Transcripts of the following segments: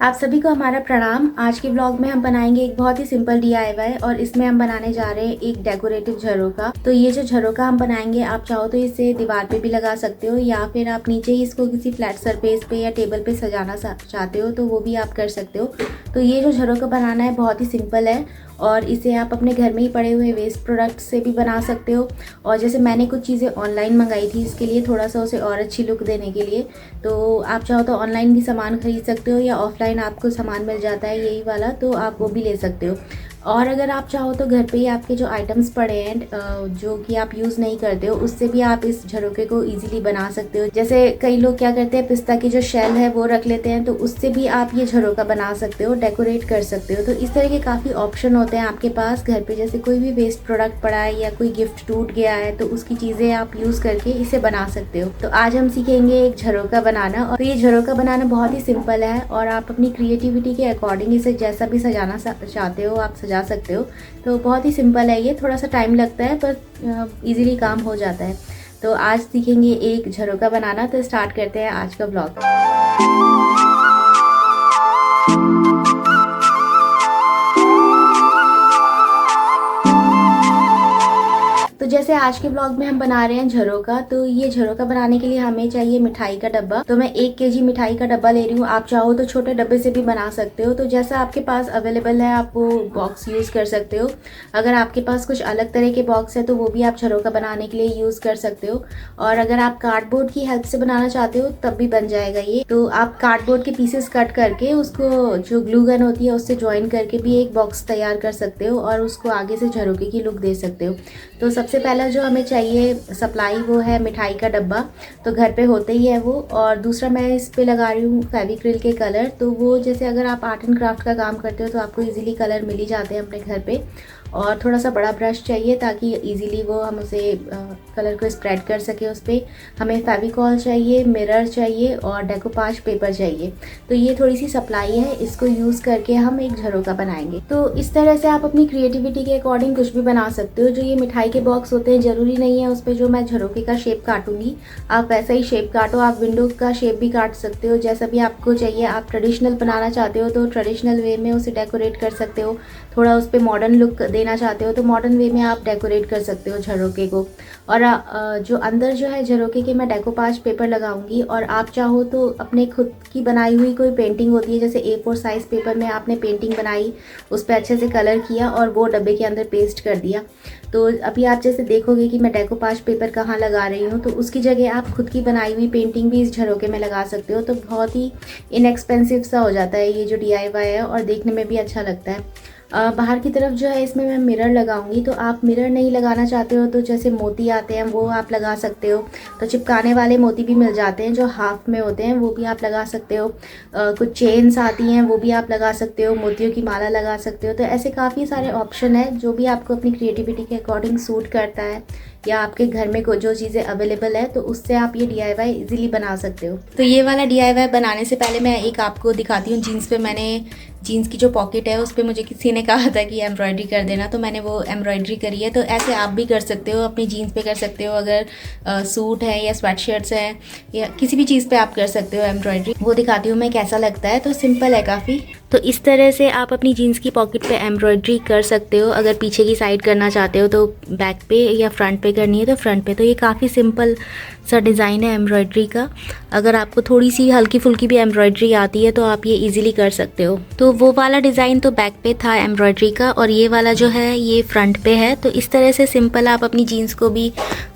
आप सभी को हमारा प्रणाम। आज के ब्लॉग में हम बनाएंगे एक बहुत ही सिंपल डीआईवाई और इसमें हम बनाने जा रहे हैं एक डेकोरेटिव झरोका। तो ये जो झरोका हम बनाएंगे, आप चाहो तो इसे दीवार पे भी लगा सकते हो या फिर आप नीचे ही इसको किसी फ्लैट सरफेस पे या टेबल पे सजाना चाहते हो तो वो भी आप कर सकते हो। तो ये जो झरोका बनाना है बहुत ही सिंपल है और इसे आप अपने घर में ही पड़े हुए वेस्ट प्रोडक्ट से भी बना सकते हो। और जैसे मैंने कुछ चीज़ें ऑनलाइन मंगाई थी इसके लिए, थोड़ा सा उसे और अच्छी लुक देने के लिए, तो आप चाहो तो ऑनलाइन भी सामान खरीद सकते हो या ऑफलाइन आपको सामान मिल जाता है यही वाला, तो आप वो भी ले सकते हो। और अगर आप चाहो तो घर पे ही आपके जो आइटम्स पड़े हैं जो कि आप यूज़ नहीं करते हो, उससे भी आप इस झरोके को इजीली बना सकते हो। जैसे कई लोग क्या करते हैं, पिस्ता की जो शेल है वो रख लेते हैं, तो उससे भी आप ये झरोका बना सकते हो, डेकोरेट कर सकते हो। तो इस तरह के काफ़ी ऑप्शन होते हैं आपके पास घर पे। जैसे कोई भी वेस्ट प्रोडक्ट पड़ा है या कोई गिफ्ट टूट गया है तो उसकी चीज़ें आप यूज़ करके इसे बना सकते हो। तो आज हम सीखेंगे एक झरोका बनाना। और ये झरोका बनाना बहुत ही सिंपल है और आप अपनी क्रिएटिविटी के अकॉर्डिंग इसे जैसा भी सजाना चाहते हो आप सजा सकते हो। तो बहुत ही सिंपल है ये, थोड़ा सा टाइम लगता है पर इजीली काम हो जाता है। तो आज सीखेंगे एक झरोका बनाना। तो स्टार्ट करते हैं आज का ब्लॉग। तो जैसे आज के ब्लॉग में हम बना रहे हैं झरोका, तो ये झरोका बनाने के लिए हमें चाहिए मिठाई का डब्बा। तो मैं 1 केजी मिठाई का डब्बा ले रही हूँ। आप चाहो तो छोटे डब्बे से भी बना सकते हो, तो जैसा आपके पास अवेलेबल है आप वो बॉक्स यूज़ कर सकते हो। अगर आपके पास कुछ अलग तरह के बॉक्स है तो वो भी आप झरोका बनाने के लिए यूज़ कर सकते हो। और अगर आप कार्डबोर्ड की हेल्प से बनाना चाहते हो तब भी बन जाएगा ये। तो आप कार्डबोर्ड के पीसेस कट करके उसको जो ग्लू गन होती है उससे ज्वाइन करके भी एक बॉक्स तैयार कर सकते हो और उसको आगे से झरोके की लुक दे सकते हो। तो सबसे पहला जो हमें चाहिए सप्लाई वो है मिठाई का डब्बा, तो घर पे होते ही है वो। और दूसरा मैं इस पे लगा रही हूँ फेविक्रिल के कलर। तो वो जैसे अगर आप आर्ट एंड क्राफ्ट का काम करते हो तो आपको इजीली कलर मिल ही जाते हैं अपने घर पे। और थोड़ा सा बड़ा ब्रश चाहिए ताकि इजीली वो हम उसे कलर को स्प्रेड कर सके उस पर। हमें फेविकॉल चाहिए, मिरर चाहिए और डेकोपाज पेपर चाहिए। तो ये थोड़ी सी सप्लाई है, इसको यूज़ करके हम एक झरोका बनाएंगे। तो इस तरह से आप अपनी क्रिएटिविटी के अकॉर्डिंग कुछ भी बना सकते हो। जो ये मिठाई के बॉक्स होते हैं ज़रूरी नहीं है उस पर जो मैं झरोके का शेप काटूंगी, आप वैसा ही शेप काटो। आप विंडो का शेप भी काट सकते हो, जैसा भी आपको चाहिए। आप ट्रेडिशनल बनाना चाहते हो तो ट्रेडिशनल वे में उसे डेकोरेट कर सकते हो। थोड़ा उस पर मॉडर्न लुक देना चाहते हो तो मॉडर्न वे में आप डेकोरेट कर सकते हो झरोके को। और जो अंदर जो है झरोके के मैं डेकोपाज पेपर लगाऊंगी। और आप चाहो तो अपने खुद की बनाई हुई कोई पेंटिंग होती है, जैसे A4 साइज़ पेपर में आपने पेंटिंग बनाई, उस पर अच्छे से कलर किया और वो डब्बे के अंदर पेस्ट कर दिया। तो अभी आप जैसे देखोगे कि मैं डेकोपाज पेपर कहाँ लगा रही हूँ, तो उसकी जगह आप खुद की बनाई हुई पेंटिंग भी इस झरोके में लगा सकते हो। तो बहुत ही इनएक्सपेंसिव सा हो जाता है ये जो DIY है और देखने में भी अच्छा लगता है। बाहर की तरफ जो है इसमें मैं मिरर लगाऊंगी। तो आप मिरर नहीं लगाना चाहते हो तो जैसे मोती आते हैं वो आप लगा सकते हो। तो चिपकाने वाले मोती भी मिल जाते हैं जो हाफ में होते हैं, वो भी आप लगा सकते हो। कुछ चेन्स आती हैं वो भी आप लगा सकते हो, मोतियों की माला लगा सकते हो। तो ऐसे काफ़ी सारे ऑप्शन है, जो भी आपको अपनी क्रिएटिविटी के अकॉर्डिंग सूट करता है या आपके घर में जो चीज़ें अवेलेबल है तो उससे आप ये DIY इजीली बना सकते हो। तो ये वाला DIY बनाने से पहले मैं एक आपको दिखाती हूँ। जीन्स पे मैंने जीन्स की जो पॉकेट है उस पर मुझे किसी ने कहा था कि एम्ब्रॉयडरी कर देना, तो मैंने वो एम्ब्रॉयडरी करी है। तो ऐसे आप भी कर सकते हो, अपनी जीन्स पे कर सकते हो। अगर सूट है या स्वेट शर्ट्स हैं या किसी भी चीज़ पे आप कर सकते हो एम्ब्रॉयडरी। वो दिखाती हूँ मैं कैसा लगता है। तो सिंपल है काफ़ी। तो इस तरह से आप अपनी जीन्स की पॉकेट पे एम्ब्रॉयडरी कर सकते हो। अगर पीछे की साइड करना चाहते हो तो बैक पे, या फ्रंट पे करनी है तो फ्रंट पे। तो ये काफ़ी सिंपल सा डिज़ाइन है एम्ब्रॉयडरी का। अगर आपको थोड़ी सी हल्की फुल्की भी एम्ब्रॉयडरी आती है तो आप ये इजीली कर सकते हो। तो वो वाला डिज़ाइन तो बैक पे था एम्ब्रॉयडरी का और ये वाला जो है ये फ्रंट पे है। तो इस तरह से सिंपल आप अपनी जीन्स को भी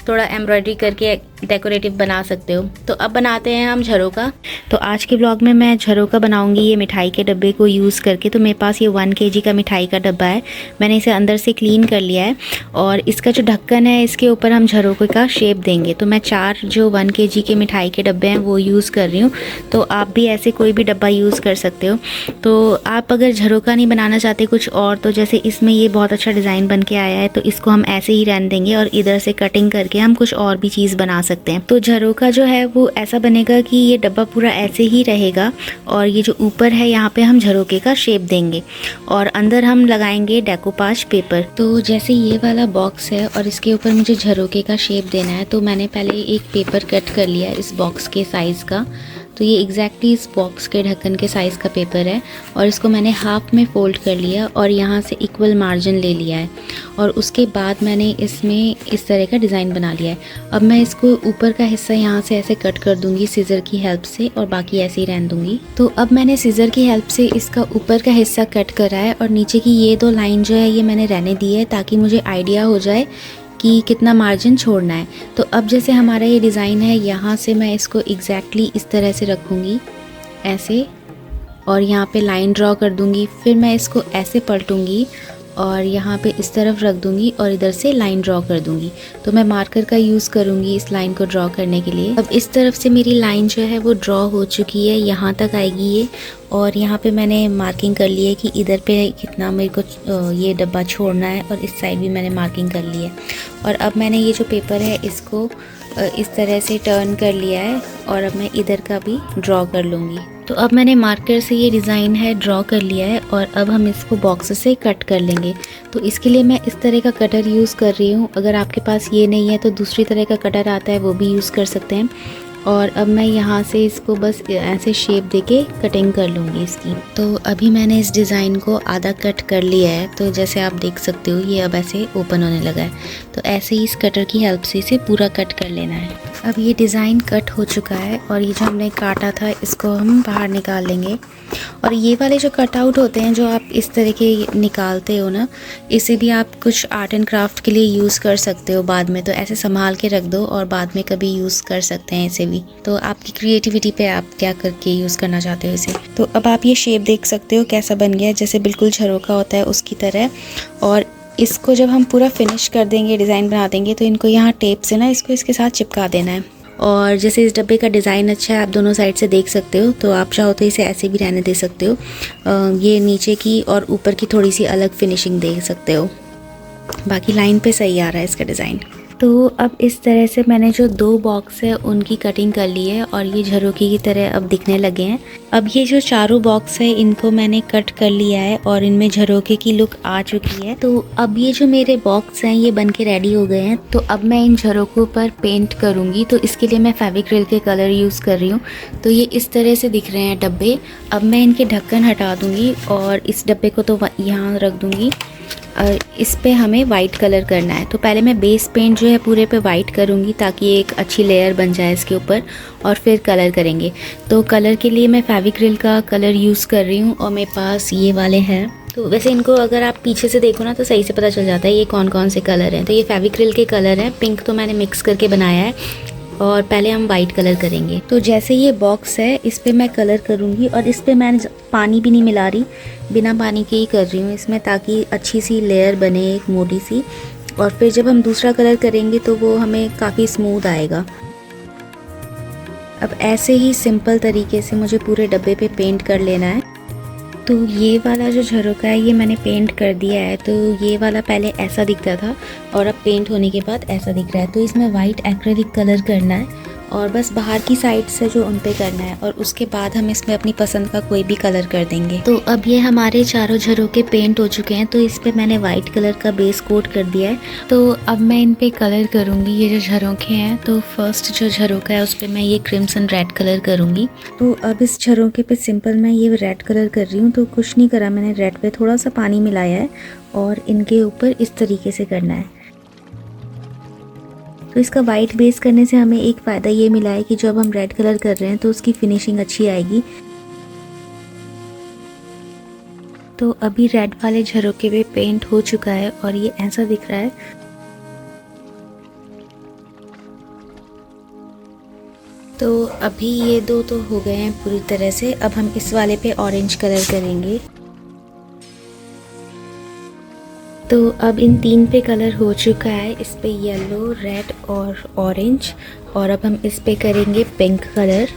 थोड़ा एम्ब्रॉयडरी करके डेकोरेटिव बना सकते हो। तो अब बनाते हैं हम झरोका। तो आज के ब्लॉग में मैं झरोका बनाऊंगी ये मिठाई के डब्बे को यूज़ करके। तो मेरे पास ये 1 केजी का मिठाई का डब्बा है, मैंने इसे अंदर से क्लीन कर लिया है। और इसका जो ढक्कन है इसके ऊपर हम झरोके का शेप देंगे। तो मैं 4 जो 1 केजी के मिठाई के डब्बे हैं वो यूज़ कर रही हूँ। तो आप भी ऐसे कोई भी डब्बा यूज़ कर सकते हो। तो आप अगर झरोका नहीं बनाना चाहते कुछ और, तो जैसे इसमें ये बहुत अच्छा डिज़ाइन बन के आया है तो इसको हम ऐसे ही रहने देंगे और इधर से कटिंग करके हम कुछ और भी चीज़ बना सकते हैं। तो झरोका जो है वो ऐसा बनेगा कि ये डब्बा पूरा ऐसे ही रहेगा और ये जो ऊपर है यहाँ पे हम झरोके का शेप देंगे और अंदर हम लगाएंगे डेकोपाज पेपर। तो जैसे ये वाला बॉक्स है और इसके ऊपर मुझे झरोके का शेप देना है, तो मैंने पहले एक पेपर कट कर लिया है इस बॉक्स के साइज़ का। तो ये एग्जैक्टली इस बॉक्स के ढक्कन के साइज़ का पेपर है और इसको मैंने हाफ में फ़ोल्ड कर लिया और यहाँ से इक्वल मार्जिन ले लिया है और उसके बाद मैंने इसमें इस तरह का डिज़ाइन बना लिया है। अब मैं इसको ऊपर का हिस्सा यहाँ से ऐसे कट कर दूँगी सीज़र की हेल्प से और बाकी ऐसे ही रहने दूँगी। तो अब मैंने सीज़र की हेल्प से इसका ऊपर का हिस्सा कट करा है और नीचे की ये 2 लाइन जो है ये मैंने रहने दी है ताकि मुझे आइडिया हो जाए कि कितना मार्जिन छोड़ना है। तो अब जैसे हमारा ये डिज़ाइन है यहाँ से मैं इसको एग्जैक्टली इस तरह से रखूँगी ऐसे और यहाँ पे लाइन ड्रॉ कर दूँगी। फिर मैं इसको ऐसे पलटूँगी और यहाँ पे इस तरफ रख दूँगी और इधर से लाइन ड्रॉ कर दूँगी। तो मैं मार्कर का यूज़ करूँगी इस लाइन को ड्रॉ करने के लिए। अब इस तरफ से मेरी लाइन जो है वो ड्रॉ हो चुकी है, यहाँ तक आएगी ये और यहाँ पे मैंने मार्किंग कर ली है कि इधर पे कितना मेरे को ये डब्बा छोड़ना है और इस साइड भी मैंने मार्किंग कर ली है। और अब मैंने ये जो पेपर है इसको इस तरह से टर्न कर लिया है और अब मैं इधर का भी ड्रॉ कर लूँगी। तो अब मैंने मार्कर से ये डिज़ाइन है ड्रॉ कर लिया है और अब हम इसको बॉक्स से कट कर लेंगे। तो इसके लिए मैं इस तरह का कटर यूज़ कर रही हूँ। अगर आपके पास ये नहीं है तो दूसरी तरह का कटर आता है वो भी यूज़ कर सकते हैं। और अब मैं यहाँ से इसको बस ऐसे शेप देके कटिंग कर लूँगी इसकी। तो अभी मैंने इस डिज़ाइन को आधा कट कर लिया है। तो जैसे आप देख सकते हो ये अब ऐसे ओपन होने लगा है। तो ऐसे ही इस कटर की हेल्प से इसे पूरा कट कर लेना है। अब ये डिज़ाइन कट हो चुका है और ये जो हमने काटा था इसको हम बाहर निकाल लेंगे। और ये वाले जो कटआउट होते हैं जो आप इस तरह के निकालते हो ना, इसे भी आप कुछ आर्ट एंड क्राफ्ट के लिए यूज़ कर सकते हो बाद में। तो ऐसे संभाल के रख दो और बाद में कभी यूज़ कर सकते हैं इसे भी। तो आपकी क्रिएटिविटी पे आप क्या करके यूज़ करना चाहते हो इसे। तो अब आप ये शेप देख सकते हो कैसा बन गया है, जैसे बिल्कुल झरोखा होता है उसकी तरह। और इसको जब हम पूरा फिनिश कर देंगे, डिज़ाइन बना देंगे, तो इनको यहाँ टेप से ना इसको इसके साथ चिपका देना है। और जैसे इस डब्बे का डिज़ाइन अच्छा है, आप दोनों साइड से देख सकते हो। तो आप चाहो तो इसे ऐसे भी रहने दे सकते हो। ये नीचे की और ऊपर की थोड़ी सी अलग फिनिशिंग दे सकते हो। बाकी लाइन पे सही आ रहा है इसका डिज़ाइन। तो अब इस तरह से मैंने जो 2 बॉक्स है उनकी कटिंग कर ली है और ये झरोखे की तरह अब दिखने लगे हैं। अब ये जो चारों बॉक्स है इनको मैंने कट कर लिया है और इनमें झरोखे की लुक आ चुकी है। तो अब ये जो मेरे बॉक्स हैं ये बन के रेडी हो गए हैं। तो अब मैं इन झरोखों पर पेंट करूँगी। तो इसके लिए मैं फेविक्रिल के कलर यूज़ कर रही हूँ। तो ये इस तरह से दिख रहे हैं डब्बे। अब मैं इनके ढक्कन हटा दूँगी और इस डब्बे को तो यहाँ रख दूँगी। और इस पे हमें वाइट कलर करना है। तो पहले मैं बेस पेंट जो है पूरे पे वाइट करूँगी ताकि एक अच्छी लेयर बन जाए इसके ऊपर और फिर कलर करेंगे। तो कलर के लिए मैं फेविक्रिल का कलर यूज़ कर रही हूँ और मेरे पास ये वाले हैं। तो वैसे इनको अगर आप पीछे से देखो ना तो सही से पता चल जाता है ये कौन कौन से कलर हैं। तो ये फेविक्रिल के कलर हैं, पिंक तो मैंने मिक्स करके बनाया है और पहले हम वाइट कलर करेंगे। तो जैसे ये बॉक्स है इस पे मैं कलर करूँगी और इस पे मैंने पानी भी नहीं मिला रही, बिना पानी के ही कर रही हूँ इसमें, ताकि अच्छी सी लेयर बने एक मोटी सी। और फिर जब हम दूसरा कलर करेंगे तो वो हमें काफ़ी स्मूथ आएगा। अब ऐसे ही सिंपल तरीके से मुझे पूरे डब्बे पे पेंट कर लेना है। तो ये वाला जो झरोखा है ये मैंने पेंट कर दिया है। तो ये वाला पहले ऐसा दिखता था और अब पेंट होने के बाद ऐसा दिख रहा है। तो इसमें वाइट एक्रेलिक कलर करना है और बस बाहर की साइड से जो उन पे करना है और उसके बाद हम इसमें अपनी पसंद का कोई भी कलर कर देंगे। तो अब ये हमारे चारों झरोखे पेंट हो चुके हैं। तो इस पे मैंने वाइट कलर का बेस कोट कर दिया है। तो अब मैं इन पे कलर करूँगी ये जो झरोखे हैं। तो फर्स्ट जो झरोखा है उस पर मैं ये क्रिम्सन रेड कलर करूँगी। तो अब इस झरोखे पे सिंपल मैं ये रेड कलर कर रही हूँ। तो कुछ नहीं करा मैंने, रेड पे थोड़ा सा पानी मिलाया है और इनके ऊपर इस तरीके से करना है। तो इसका वाइट बेस करने से हमें एक फ़ायदा ये मिला है कि जब हम रेड कलर कर रहे हैं तो उसकी फिनिशिंग अच्छी आएगी। तो अभी रेड वाले झरोखे पे पेंट हो चुका है और ये ऐसा दिख रहा है। तो अभी ये 2 तो हो गए हैं पूरी तरह से। अब हम इस वाले पे ऑरेंज कलर करेंगे। तो अब इन 3 पे कलर हो चुका है, इस पे येलो, रेड और ऑरेंज। और अब हम इस पे करेंगे पिंक कलर।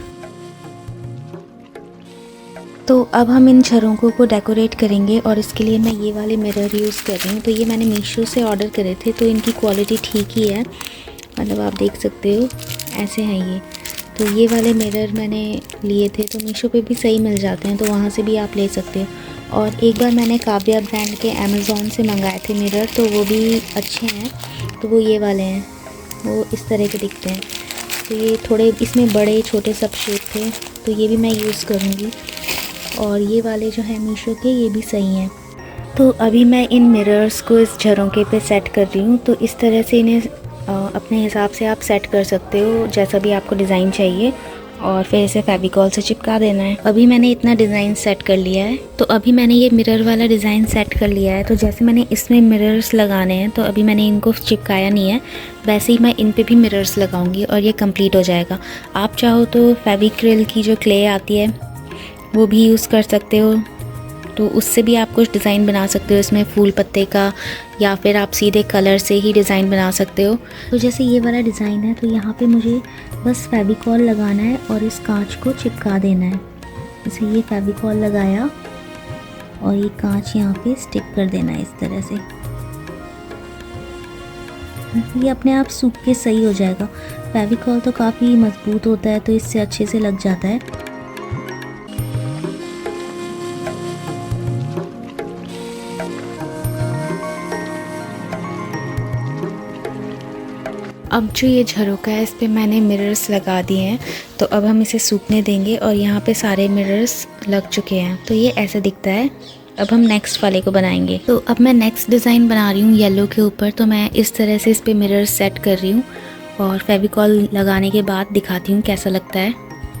तो अब हम इन झरोखों को डेकोरेट करेंगे और इसके लिए मैं ये वाले मिरर यूज़ कर रही हूँ। तो ये मैंने मीशो से ऑर्डर करे थे, तो इनकी क्वालिटी ठीक ही है, मतलब आप देख सकते हो ऐसे हैं ये। तो ये वाले मिरर मैंने लिए थे, तो मीशो पे भी सही मिल जाते हैं, तो वहाँ से भी आप ले सकते हो। और एक बार मैंने काव्या ब्रांड के अमेज़ॉन से मंगाए थे मिरर, तो वो भी अच्छे हैं। तो वो ये वाले हैं, वो इस तरह के दिखते हैं। तो ये थोड़े इसमें बड़े छोटे सब शेप थे, तो ये भी मैं यूज़ करूँगी। और ये वाले जो है मीशो के, ये भी सही हैं। तो अभी मैं इन मिरर्स को इस झरोके पे सेट कर रही हूँ। तो इस तरह से इन्हें अपने हिसाब से आप सेट कर सकते हो, जैसा भी आपको डिज़ाइन चाहिए, और फिर इसे फेविकॉल से चिपका देना है। अभी मैंने इतना डिज़ाइन सेट कर लिया है। तो अभी मैंने ये मिरर वाला डिज़ाइन सेट कर लिया है। तो जैसे मैंने इसमें मिरर्स लगाने हैं, तो अभी मैंने इनको चिपकाया नहीं है, वैसे ही मैं इन पे भी मिरर्स लगाऊंगी और ये कंप्लीट हो जाएगा। आप चाहो तो फेविक्रिल की जो क्ले आती है वो भी यूज़ कर सकते हो, तो उससे भी आप कुछ डिज़ाइन बना सकते हो इसमें फूल पत्ते का, या फिर आप सीधे कलर से ही डिज़ाइन बना सकते हो। तो जैसे ये वाला डिज़ाइन है, तो यहाँ पे मुझे बस फेविकॉल लगाना है और इस कांच को चिपका देना है। जैसे ये फेविकॉल लगाया और ये कांच यहाँ पे स्टिक कर देना है इस तरह से। ये अपने आप सूख के सही हो जाएगा। फेविकॉल तो काफ़ी मजबूत होता है, तो इससे अच्छे से लग जाता है। अब जो ये झरोका है, इस पे मैंने मिरर्स लगा दिए हैं। तो अब हम इसे सूखने देंगे और यहाँ पे सारे मिरर्स लग चुके हैं। तो ये ऐसे दिखता है। अब हम नेक्स्ट वाले को बनाएंगे। तो अब मैं नेक्स्ट डिज़ाइन बना रही हूँ येलो के ऊपर। तो मैं इस तरह से इस पे मिरर्स सेट कर रही हूँ और फेविकॉल लगाने के बाद दिखाती हूँ कैसा लगता है।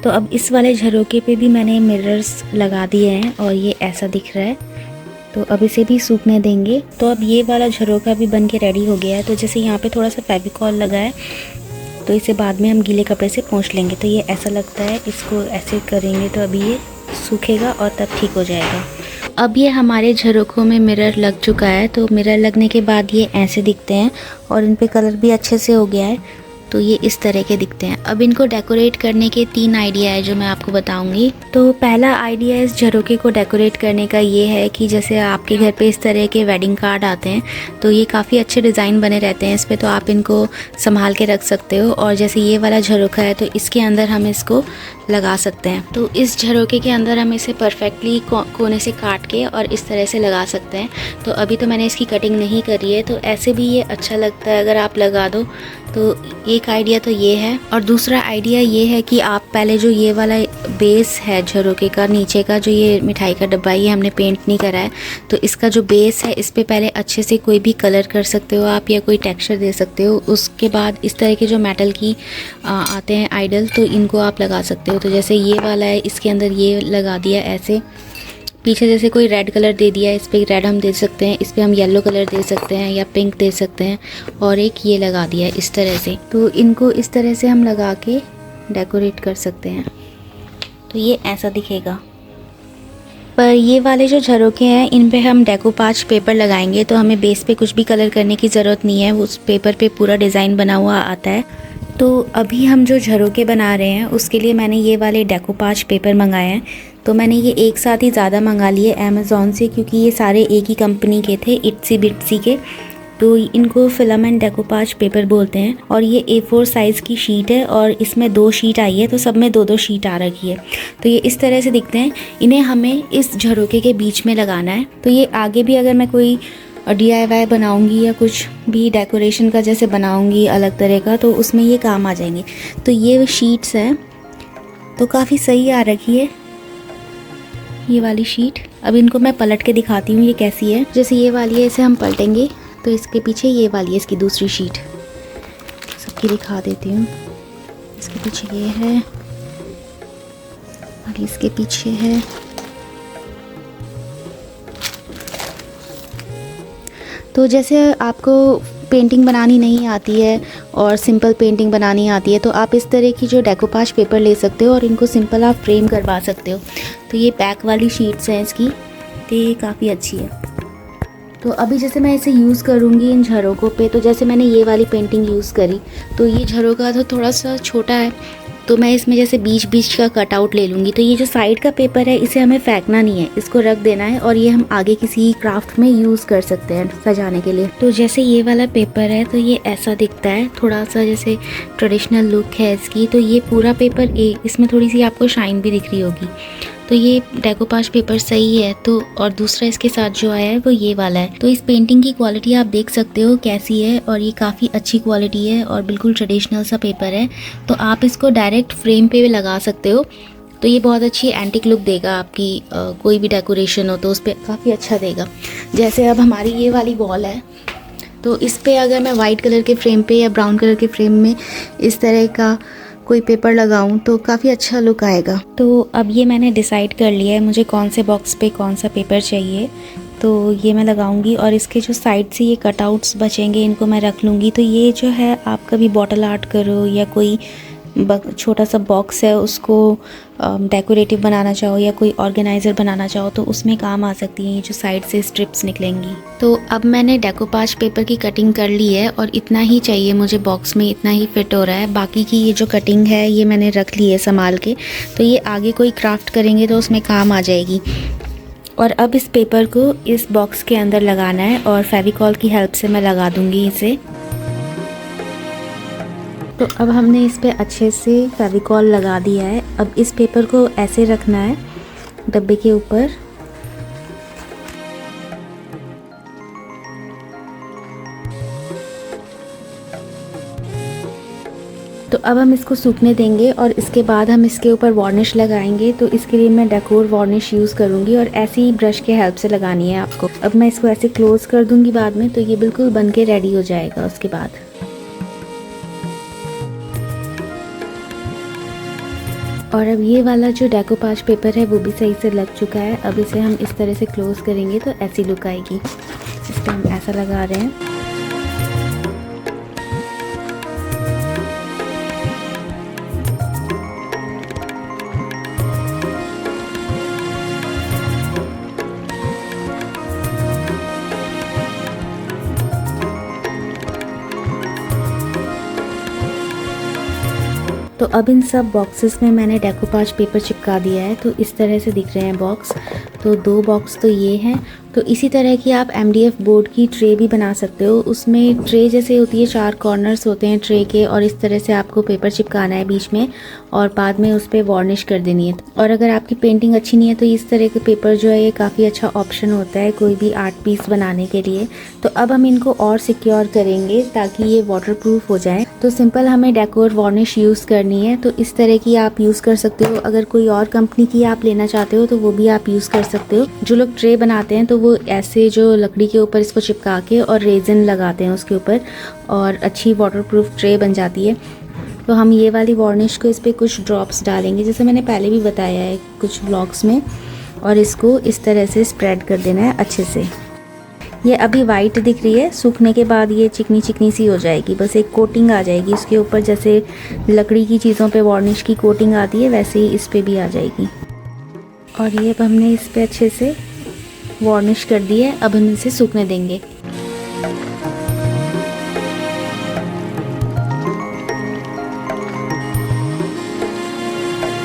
तो अब इस वाले झरोके पे भी मैंने मिरर्स लगा दिए हैं और ये ऐसा दिख रहा है। तो अब इसे भी सूखने देंगे। तो अब ये वाला झरोका भी बन के रेडी हो गया है। तो जैसे यहाँ पे थोड़ा सा फेविकॉल लगा है, तो इसे बाद में हम गीले कपड़े से पोंछ लेंगे। तो ये ऐसा लगता है, इसको ऐसे करेंगे तो अभी ये सूखेगा और तब ठीक हो जाएगा। अब ये हमारे झरोकों में मिरर लग चुका है। तो मिरर लगने के बाद ये ऐसे दिखते हैं और इन पे कलर भी अच्छे से हो गया है। तो ये इस तरह के दिखते हैं। अब इनको डेकोरेट करने के 3 आइडिया है जो मैं आपको बताऊंगी। तो पहला आइडिया इस झरोके को डेकोरेट करने का ये है कि जैसे आपके घर पे इस तरह के वेडिंग कार्ड आते हैं, तो ये काफ़ी अच्छे डिज़ाइन बने रहते हैं इस पे, तो आप इनको संभाल के रख सकते हो। और जैसे ये वाला झरोका है, तो इसके अंदर हम इसको लगा सकते हैं। तो इस झरोके के अंदर हम इसे परफेक्टली कोने से काट के और इस तरह से लगा सकते हैं। तो अभी तो मैंने इसकी कटिंग नहीं करी है, तो ऐसे भी ये अच्छा लगता है अगर आप लगा दो। तो एक आइडिया तो ये है। और दूसरा आइडिया ये है कि आप पहले जो ये वाला बेस है झरोके का, नीचे का जो ये मिठाई का डब्बा, ये हमने पेंट नहीं करा है, तो इसका जो बेस है इस पे पहले अच्छे से कोई भी कलर कर सकते हो आप, या कोई टेक्सचर दे सकते हो। उसके बाद इस तरह के जो मेटल की आते हैं आइडल, तो इनको आप लगा सकते हो। तो जैसे ये वाला है, इसके अंदर ये लगा दिया ऐसे। पीछे जैसे कोई रेड कलर दे दिया, इस पर रेड हम दे सकते हैं, इस पर हम येलो कलर दे सकते हैं या पिंक दे सकते हैं। और एक ये लगा दिया है इस तरह से। तो इनको इस तरह से हम लगा के डेकोरेट कर सकते हैं। तो ये ऐसा दिखेगा। पर ये वाले जो झरोके हैं, इन पे हम डेकोपाच पेपर लगाएंगे, तो हमें बेस पे कुछ भी कलर करने की ज़रूरत नहीं है, उस पेपर पे पूरा डिज़ाइन बना हुआ आता है। तो अभी हम जो झरोके बना रहे हैं उसके लिए मैंने ये वाले डेकोपाच पेपर मंगाए हैं। तो मैंने ये एक साथ ही ज़्यादा मंगा लिए अमेज़ॉन से, क्योंकि ये सारे एक ही कंपनी के थे, इट्सी बिट्सी के। तो इनको फिलामेंट डेकोपाच पेपर बोलते हैं। और ये A4 साइज़ की शीट है और इसमें 2 शीट आई है, तो सब में 2-2 शीट आ रखी है। तो ये इस तरह से दिखते हैं। इन्हें हमें इस झरोके के बीच में लगाना है। तो ये आगे भी अगर मैं कोई DIY बनाऊंगी या कुछ भी डेकोरेशन का जैसे बनाऊंगी अलग तरह का, तो उसमें ये काम आ जाएंगे। तो ये शीट्स हैं, तो काफ़ी सही आ रखी है ये वाली शीट। अब इनको मैं पलट के दिखाती हूँ ये कैसी है। जैसे ये वाली है, इसे हम पलटेंगे तो इसके पीछे ये वाली है, इसकी दूसरी शीट सबकी दिखा देती हूँ। इसके पीछे ये है और इसके पीछे है। तो जैसे आपको पेंटिंग बनानी नहीं आती है और सिंपल पेंटिंग बनानी आती है, तो आप इस तरह की जो डेकोपाच पेपर ले सकते हो और इनको सिंपल आप फ्रेम करवा सकते हो। तो ये पैक वाली शीट्स हैं इसकी, तो ये काफ़ी अच्छी है। तो अभी जैसे मैं इसे यूज़ करूँगी इन झरोकों पे, तो जैसे मैंने ये वाली पेंटिंग यूज़ करी, तो ये झरोका तो थोड़ा सा छोटा है, तो मैं इसमें जैसे बीच बीच का कटआउट ले लूँगी। तो ये जो साइड का पेपर है, इसे हमें फेंकना नहीं है, इसको रख देना है और ये हम आगे किसी क्राफ्ट में यूज़ कर सकते हैं सजाने के लिए। तो जैसे ये वाला पेपर है, तो ये ऐसा दिखता है, थोड़ा सा जैसे ट्रेडिशनल लुक है इसकी। तो ये पूरा पेपर इसमें थोड़ी सी आपको शाइन भी दिख रही होगी। तो ये डेकोपाच पेपर सही है। तो और दूसरा इसके साथ जो आया है वो ये वाला है। तो इस पेंटिंग की क्वालिटी आप देख सकते हो कैसी है, और ये काफ़ी अच्छी क्वालिटी है और बिल्कुल ट्रेडिशनल सा पेपर है। तो आप इसको डायरेक्ट फ्रेम पे लगा सकते हो तो ये बहुत अच्छी एंटिक लुक देगा आपकी कोई भी डेकोरेशन हो तो उस पर काफ़ी अच्छा देगा। जैसे अब हमारी ये वाली वॉल है, तो इस पे अगर मैं वाइट कलर के फ्रेम पे या ब्राउन कलर के फ्रेम में इस तरह का कोई पेपर लगाऊं तो काफ़ी अच्छा लुक आएगा। तो अब ये मैंने डिसाइड कर लिया है मुझे कौन से बॉक्स पे कौन सा पेपर चाहिए, तो ये मैं लगाऊंगी। और इसके जो साइड से ये कटआउट्स बचेंगे इनको मैं रख लूँगी। तो ये जो है आप कभी बॉटल आर्ट करो या कोई छोटा सा बॉक्स है उसको डेकोरेटिव बनाना चाहो या कोई ऑर्गेनाइज़र बनाना चाहो तो उसमें काम आ सकती हैं ये जो साइड से स्ट्रिप्स निकलेंगी। तो अब मैंने डेकोपाज पेपर की कटिंग कर ली है और इतना ही चाहिए मुझे बॉक्स में, इतना ही फिट हो रहा है। बाकी की ये जो कटिंग है ये मैंने रख ली है संभाल के, तो ये आगे कोई क्राफ्ट करेंगे तो उसमें काम आ जाएगी। और अब इस पेपर को इस बॉक्स के अंदर लगाना है और फेविकॉल की हेल्प से मैं लगा दूँगी इसे। तो अब हमने इस पे अच्छे से फेविकॉल लगा दिया है। अब इस पेपर को ऐसे रखना है डब्बे के ऊपर। तो अब हम इसको सूखने देंगे और इसके बाद हम इसके ऊपर वार्निश लगाएंगे। तो इसके लिए मैं डेकोर वार्निश यूज़ करूँगी और ऐसे ही ब्रश के हेल्प से लगानी है आपको। अब मैं इसको ऐसे क्लोज़ कर दूँगी बाद में, तो ये बिल्कुल बन के रेडी हो जाएगा उसके बाद। और अब ये वाला जो डेकोपाज पेपर है वो भी सही से लग चुका है। अब इसे हम इस तरह से क्लोज़ करेंगे तो ऐसी लुक आएगी। इस पर हम ऐसा लगा रहे हैं। तो अब इन सब बॉक्सेस में मैंने डेकोपाज पेपर चिपका दिया है। तो इस तरह से दिख रहे हैं बॉक्स। तो 2 बॉक्स तो ये हैं। तो इसी तरह की आप MDF बोर्ड की ट्रे भी बना सकते हो। उसमें ट्रे जैसे होती है, 4 कॉर्नर्स होते हैं ट्रे के, और इस तरह से आपको पेपर चिपकाना है बीच में और बाद में उस पर वार्निश कर देनी है। और अगर आपकी पेंटिंग अच्छी नहीं है तो इस तरह के पेपर जो है ये काफ़ी अच्छा ऑप्शन होता है कोई भी आर्ट पीस बनाने के लिए। तो अब हम इनको और सिक्योर करेंगे ताकि ये वाटरप्रूफ हो जाए। तो सिंपल हमें डेकोर वार्निश यूज़ करनी है। तो इस तरह की आप यूज़ कर सकते हो। अगर कोई और कंपनी की आप लेना चाहते हो तो वो भी आप यूज़ कर सकते हो। जो लोग ट्रे बनाते हैं तो वो ऐसे जो लकड़ी के ऊपर इसको चिपका के और रेजिन लगाते हैं उसके ऊपर और अच्छी वाटरप्रूफ ट्रे बन जाती है। तो हम ये वाली वार्निश को इस पर कुछ ड्रॉप्स डालेंगे, जैसे मैंने पहले भी बताया है कुछ व्लॉग्स में, और इसको इस तरह से स्प्रेड कर देना है अच्छे से। ये अभी वाइट दिख रही है, सूखने के बाद ये चिकनी चिकनी सी हो जाएगी, बस एक कोटिंग आ जाएगी उसके ऊपर। जैसे लकड़ी की चीज़ों पे वार्निश की कोटिंग आती है वैसे ही इस पे भी आ जाएगी। और ये अब हमने इस पे अच्छे से वार्निश कर दी है। अब हम इसे सूखने देंगे।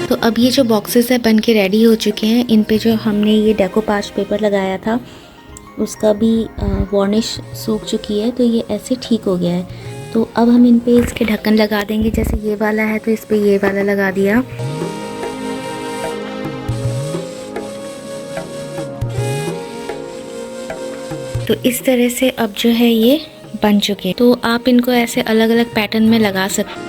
तो अब ये जो बॉक्सेस है बन के रेडी हो चुके हैं। इन पे जो हमने ये डेकोपाज पेपर लगाया था उसका भी वार्निश सूख चुकी है, तो ये ऐसे ठीक हो गया है। तो अब हम इन पे इसके ढक्कन लगा देंगे। जैसे ये वाला है तो इस पे ये वाला लगा दिया। तो इस तरह से अब जो है ये बन चुके हैं। तो आप इनको ऐसे अलग अलग पैटर्न में लगा सकते।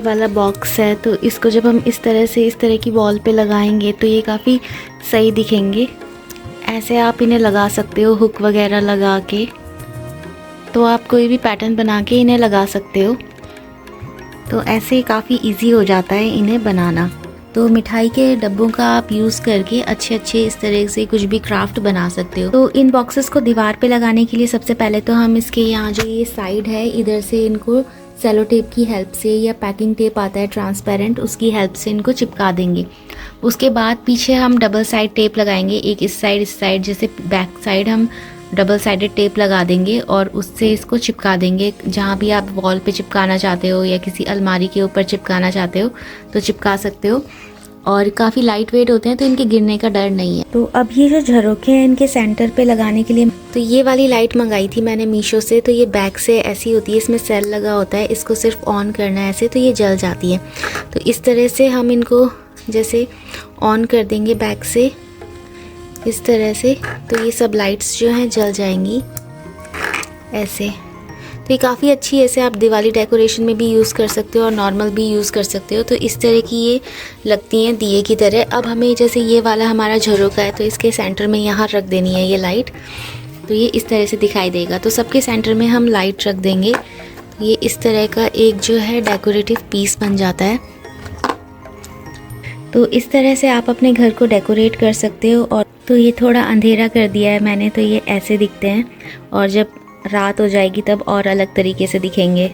वाला बॉक्स है तो इसको जब हम इस तरह की वॉल पे लगाएंगे तो ये काफ़ी सही दिखेंगे। ऐसे आप इन्हें लगा सकते हो हुक वगैरह लगा के। तो आप कोई भी पैटर्न बना के इन्हें लगा सकते हो। तो ऐसे काफ़ी इजी हो जाता है इन्हें बनाना। तो मिठाई के डब्बों का आप यूज़ करके अच्छे अच्छे इस तरह से कुछ भी क्राफ्ट बना सकते हो। तो इन बॉक्सेस को दीवार पे लगाने के लिए सबसे पहले तो हम इसके यहाँ जो ये साइड है इधर से इनको सेलो टेप की हेल्प से या पैकिंग टेप आता है ट्रांसपेरेंट, उसकी हेल्प से इनको चिपका देंगे। उसके बाद पीछे हम डबल साइड टेप लगाएंगे, एक इस साइड जैसे बैक साइड हम डबल साइडेड टेप लगा देंगे और उससे इसको चिपका देंगे। जहाँ भी आप वॉल पे चिपकाना चाहते हो या किसी अलमारी के ऊपर चिपकाना चाहते हो तो चिपका सकते हो। और काफ़ी लाइट वेट होते हैं तो इनके गिरने का डर नहीं है। तो अब ये जो झरोखे हैं इनके सेंटर पे लगाने के लिए तो ये वाली लाइट मंगाई थी मैंने मीशो से। तो ये बैक से ऐसी होती है, इसमें सेल लगा होता है, इसको सिर्फ ऑन करना है ऐसे तो ये जल जाती है। तो इस तरह से हम इनको जैसे ऑन कर देंगे बैक से, इस तरह से। तो ये सब लाइट्स जो हैं जल जाएंगी ऐसे। तो ये काफ़ी अच्छी ऐसे आप दिवाली डेकोरेशन में भी यूज़ कर सकते हो और नॉर्मल भी यूज़ कर सकते हो। तो इस तरह की ये लगती हैं दिए की तरह। अब हमें जैसे ये वाला हमारा झरोका है तो इसके सेंटर में यहाँ रख देनी है ये लाइट, तो ये इस तरह से दिखाई देगा। तो सबके सेंटर में हम लाइट रख देंगे, तो ये इस तरह का एक जो है डेकोरेटिव पीस बन जाता है। तो इस तरह से आप अपने घर को डेकोरेट कर सकते हो। और तो ये थोड़ा अंधेरा कर दिया है मैंने, तो ये ऐसे दिखते हैं और जब रात हो जाएगी तब और अलग तरीके से दिखेंगे।